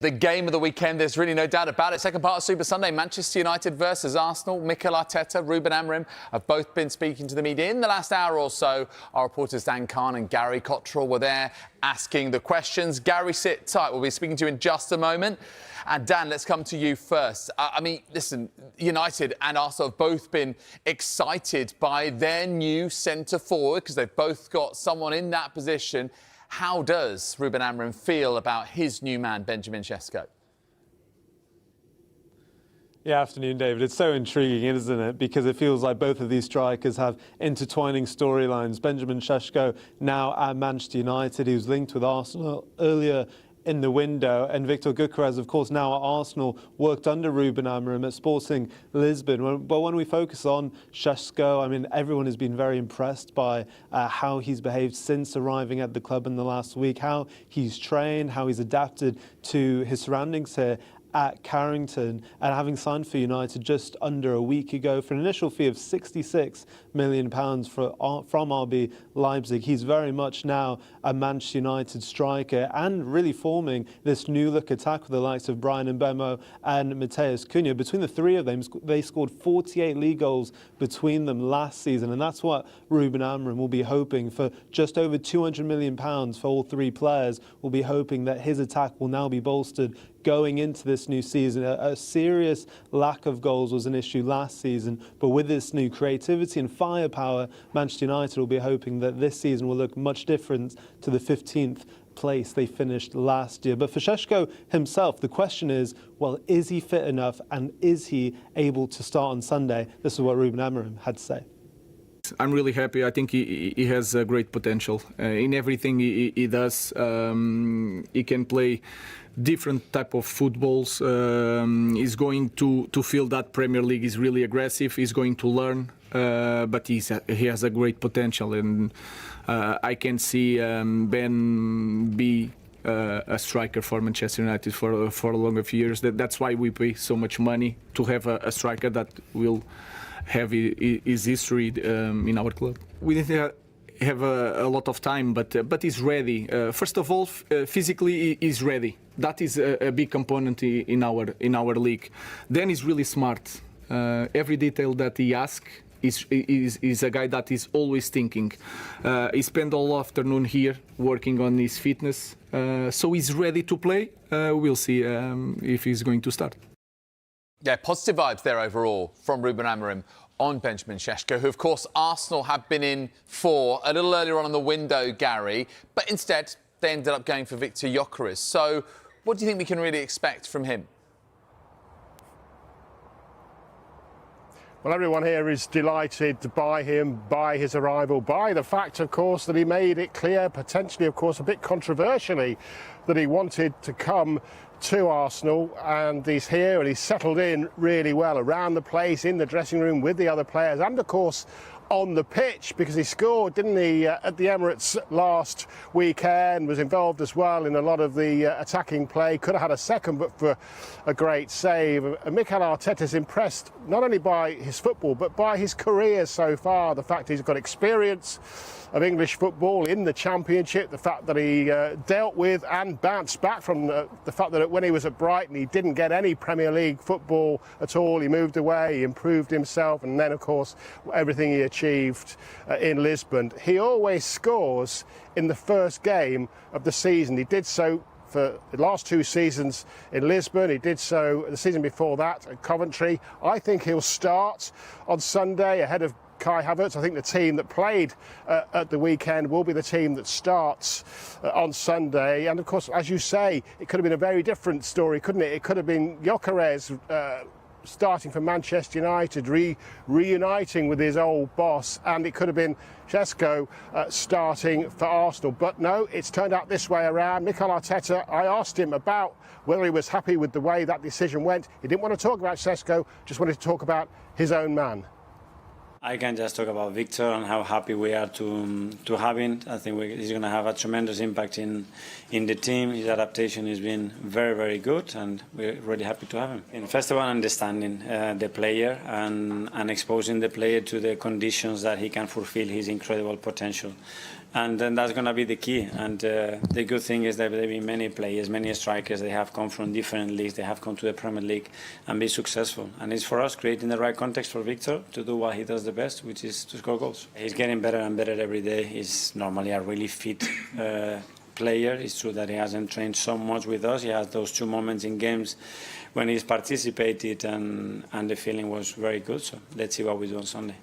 The game of the weekend, there's really no doubt about it. Second part of Super Sunday, Manchester United versus Arsenal. Mikel Arteta, Ruben Amorim have both been speaking to the media in the last hour or so. Our reporters Dan Khan and Gary Cottrell were there asking the questions. Gary, sit tight. We'll be speaking to you in just a moment. And Dan, let's come to you first. I mean, listen, United and Arsenal have both been excited by their new centre-forward because they've both got someone in that position. How does Ruben Amorim feel about his new man, BenjaminSesko? Yeah, afternoon, David. It's so intriguing, isn't it? Because it feels like both of these strikers have intertwining storylines. BenjaminSesko now at Manchester United. He was linked with Arsenal earlier in the window, and Victor Gyökeres, of course, now at Arsenal, worked under Ruben Amorim at Sporting Lisbon. But when we focus on Sesko, I mean, everyone has been very impressed by how he's behaved since arriving at the club in the last week, how he's trained, how he's adapted to his surroundings here at Carrington, and having signed for United just under a week ago for an initial fee of £66 million from RB Leipzig. He's very much now a Manchester United striker and really forming this new look attack with the likes of Brian Mbeumo and Matheus Cunha. Between the three of them, they scored 48 league goals between them last season, and that's what Ruben Amorim will be hoping for. Just over £200 million for all three players. Will be hoping that his attack will now be bolstered going into this new season. A serious lack of goals was an issue last season, but with this new creativity and firepower, Manchester United will be hoping that this season will look much different to the 15th place they finished last year. But for Sesko himself, the question is, well, is he fit enough and is he able to start on Sunday? This is what Ruben Amorim had to say. I'm really happy. I think he has a great potential in everything he does. He can play different type of footballs. He's going to feel that Premier League is really aggressive. He's going to learn, but he has a great potential, and I can see Ben be a striker for Manchester United for a long of years. That's why we pay so much money to have a striker that will have his history in our club. We didn't have a lot of time, but he's ready. First of all, physically he's ready. That is a big component in our league. Then he's really smart. Every detail that he asks is a guy that is always thinking. He spent all afternoon here working on his fitness, so he's ready to play. We'll see if he's going to start. Yeah, positive vibes there overall from Ruben Amorim on BenjaminSesko, who, of course, Arsenal had been in for a little earlier on in the window, Gary, but instead they ended up going for Victor Gyökeres. So what do you think we can really expect from him? Well, everyone here is delighted by him, by his arrival, by the fact, of course, that he made it clear, potentially, of course, a bit controversially, that he wanted to come to Arsenal, and he's here and he's settled in really well around the place, in the dressing room with the other players, and of course on the pitch, because he scored, didn't he, at the Emirates last weekend, was involved as well in a lot of the attacking play, could have had a second but for a great save. And Mikel Arteta's impressed not only by his football but by his career so far, the fact he's got experience of English football in the Championship, the fact that he dealt with and bounced back from the fact that when he was at Brighton he didn't get any Premier League football at all. He moved away, he improved himself, and then of course everything he achieved in Lisbon. He always scores in the first game of the season. He did so for the last two seasons in Lisbon. He did so the season before that at Coventry. I think he'll start on Sunday ahead of Kai Havertz. I think the team that played at the weekend will be the team that starts on Sunday. And of course, as you say, it could have been a very different story, couldn't it? It could have been Gyökeres starting for Manchester United, reuniting with his old boss, and it could have been Sesko starting for Arsenal. But no, it's turned out this way around. Mikel Arteta, I asked him about whether he was happy with the way that decision went. He didn't want to talk about Sesko, just wanted to talk about his own man. I can just talk about Victor and how happy we are to have him. I think he's going to have a tremendous impact in the team. His adaptation has been very, very good, and we're really happy to have him. And first of all, understanding the player and exposing the player to the conditions that he can fulfill his incredible potential. And then that's going to be the key. And the good thing is that there have been many players, many strikers. They have come from different leagues. They have come to the Premier League and be successful. And it's for us creating the right context for Victor to do what he does the best, which is to score goals. He's getting better and better every day. He's normally a really fit player. It's true that he hasn't trained so much with us. He has those 2 moments in games when he's participated, and the feeling was very good. So let's see what we do on Sunday.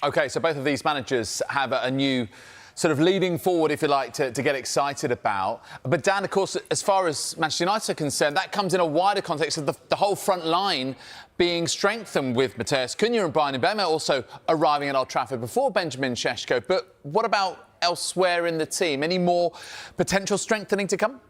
OK, so both of these managers have a new sort of leading forward, if you like, to get excited about. But Dan, of course, as far as Manchester United are concerned, that comes in a wider context of the whole front line being strengthened with Matheus Cunha and Bryan Mbeumo also arriving at Old Trafford before Benjamin.Sesko. But what about elsewhere in the team? Any more potential strengthening to come?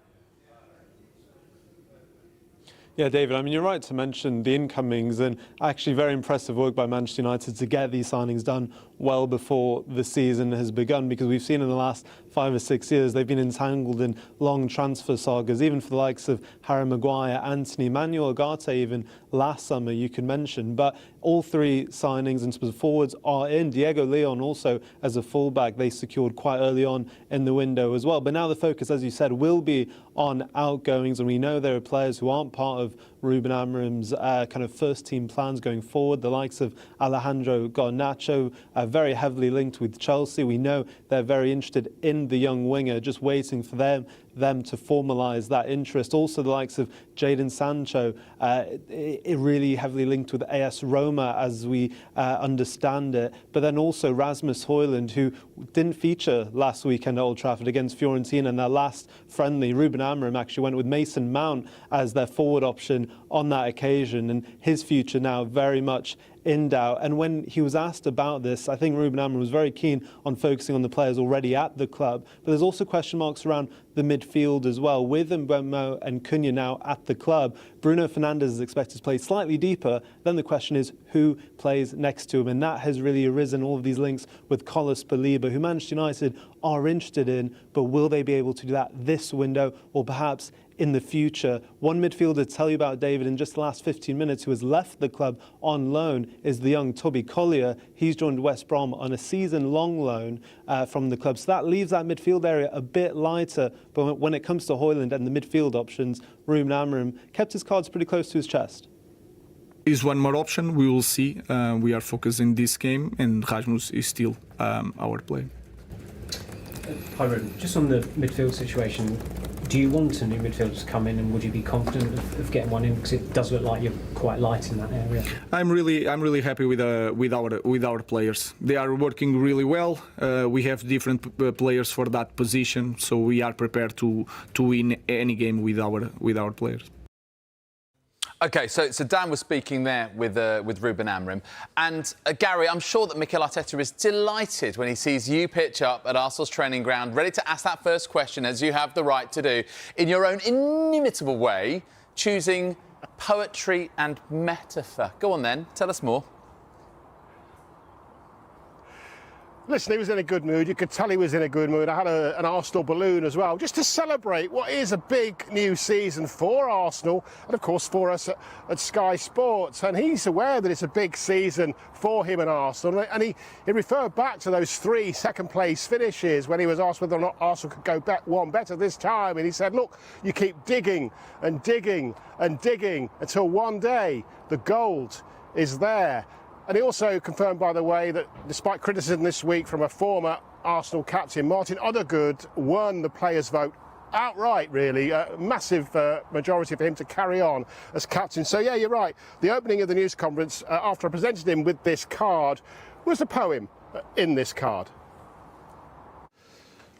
Yeah, David, I mean, you're right to mention the incomings, and actually very impressive work by Manchester United to get these signings done well before the season has begun, because we've seen in the last 5 or 6 years they've been entangled in long transfer sagas, even for the likes of Harry Maguire, Anthony, Manuel Ugarte even last summer you could mention. But all 3 signings and the forwards are in. Diego Leon also as a fullback they secured quite early on in the window as well. But now the focus, as you said, will be on outgoings, and we know there are players who aren't part of Ruben Amorim's kind of first team plans going forward. The likes of Alejandro Garnacho, very heavily linked with Chelsea. We know they're very interested in the young winger, just waiting for them to formalise that interest. Also the likes of Jadon Sancho, really heavily linked with AS Roma as we understand it. But then also Rasmus Højlund, who didn't feature last weekend at Old Trafford against Fiorentina in their last friendly. Ruben Amorim actually went with Mason Mount as their forward option on that occasion, and his future now very much in doubt. And when he was asked about this, I think Ruben Amorim was very keen on focusing on the players already at the club. But there's also question marks around the midfield as well. With Mbeumo and Cunha now at the club, Bruno Fernandes is expected to play slightly deeper. Then the question is who plays next to him, and that has really arisen, all of these links with Carlos Baleba, who Manchester United are interested in, but will they be able to do that this window or perhaps in the future? One midfielder to tell you about, David, in just the last 15 minutes who has left the club on loan is the young Toby Collier. He's joined West Brom on a season-long loan from the club. So that leaves that midfield area a bit lighter. But when it comes to Højlund and the midfield options, Ruben Amorim kept his cards pretty close to his chest. Is one more option. We will see. We are focusing this game, and Rasmus is still our player. Hi, Ruben. Just on the midfield situation, do you want a new midfielder to come in, and would you be confident of getting one in? Because it does look like you're quite light in that area. I'm really happy with our players. They are working really well. We have different players for that position, so we are prepared to win any game with our players. OK, so Dan was speaking there with Ruben Amorim. And Gary, I'm sure that Mikel Arteta is delighted when he sees you pitch up at Arsenal's training ground, ready to ask that first question, as you have the right to do, in your own inimitable way, choosing poetry and metaphor. Go on then, tell us more. Listen, he was in a good mood. You could tell he was in a good mood. I had an Arsenal balloon as well, just to celebrate what is a big new season for Arsenal and, of course, for us at Sky Sports. And he's aware that it's a big season for him and Arsenal. And he referred back to those 3 second-place finishes when he was asked whether or not Arsenal could go one better this time. And he said, look, you keep digging and digging and digging until one day the gold is there. And he also confirmed, by the way, that despite criticism this week from a former Arsenal captain, Martin Odegaard won the players' vote outright, really. A massive majority for him to carry on as captain. So, yeah, you're right. The opening of the news conference, after I presented him with this card, was a poem in this card.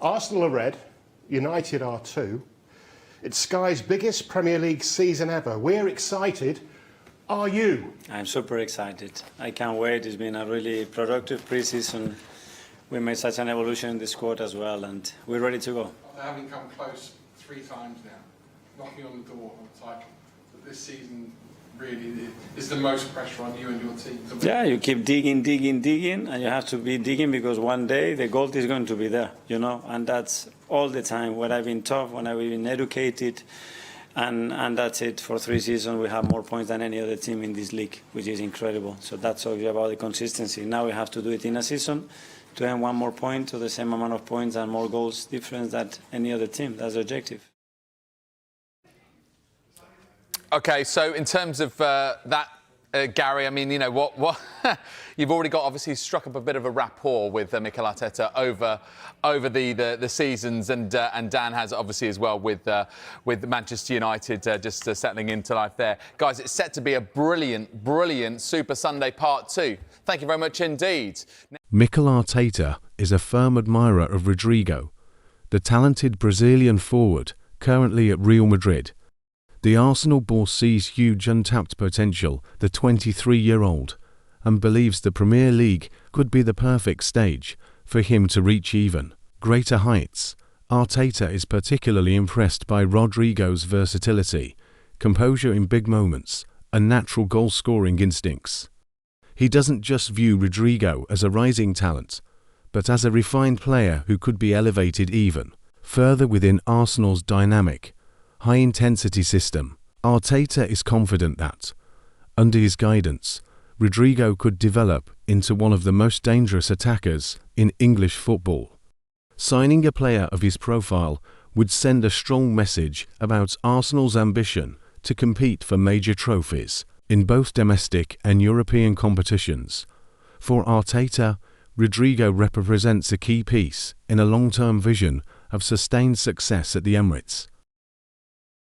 Arsenal are red, United are too. It's Sky's biggest Premier League season ever. We're excited. Are you? I'm super excited. I can't wait. It's been a really productive pre-season. We made such an evolution in the squad as well, and we're ready to go. After having come close 3 times now, knocking on the door of the title, but this season really is the most pressure on you and your team. Yeah, you keep digging, and you have to be digging because one day the gold is going to be there, you know, and that's all the time. When I've been tough, when I've been educated, and that's it. For 3 seasons, we have more points than any other team in this league, which is incredible. So that's all about the consistency. Now we have to do it in a season earn one more point to the same amount of points and more goals difference than any other team. That's the objective. OK, so in terms of that, Gary, I mean, you know, what you've already got, obviously struck up a bit of a rapport with Mikel Arteta over the seasons, and Dan has obviously as well with Manchester United just settling into life there. Guys, it's set to be a brilliant Super Sunday Part 2. Thank you very much indeed. Mikel Arteta is a firm admirer of Rodrigo, the talented Brazilian forward currently at Real Madrid. The Arsenal boss sees huge untapped potential, the 23-year-old, and believes the Premier League could be the perfect stage for him to reach even greater heights. Arteta is particularly impressed by Rodrigo's versatility, composure in big moments, and natural goal-scoring instincts. He doesn't just view Rodrigo as a rising talent, but as a refined player who could be elevated even further within Arsenal's dynamic, high-intensity system. Arteta is confident that, under his guidance, Rodrigo could develop into one of the most dangerous attackers in English football. Signing a player of his profile would send a strong message about Arsenal's ambition to compete for major trophies in both domestic and European competitions. For Arteta, Rodrigo represents a key piece in a long-term vision of sustained success at the Emirates.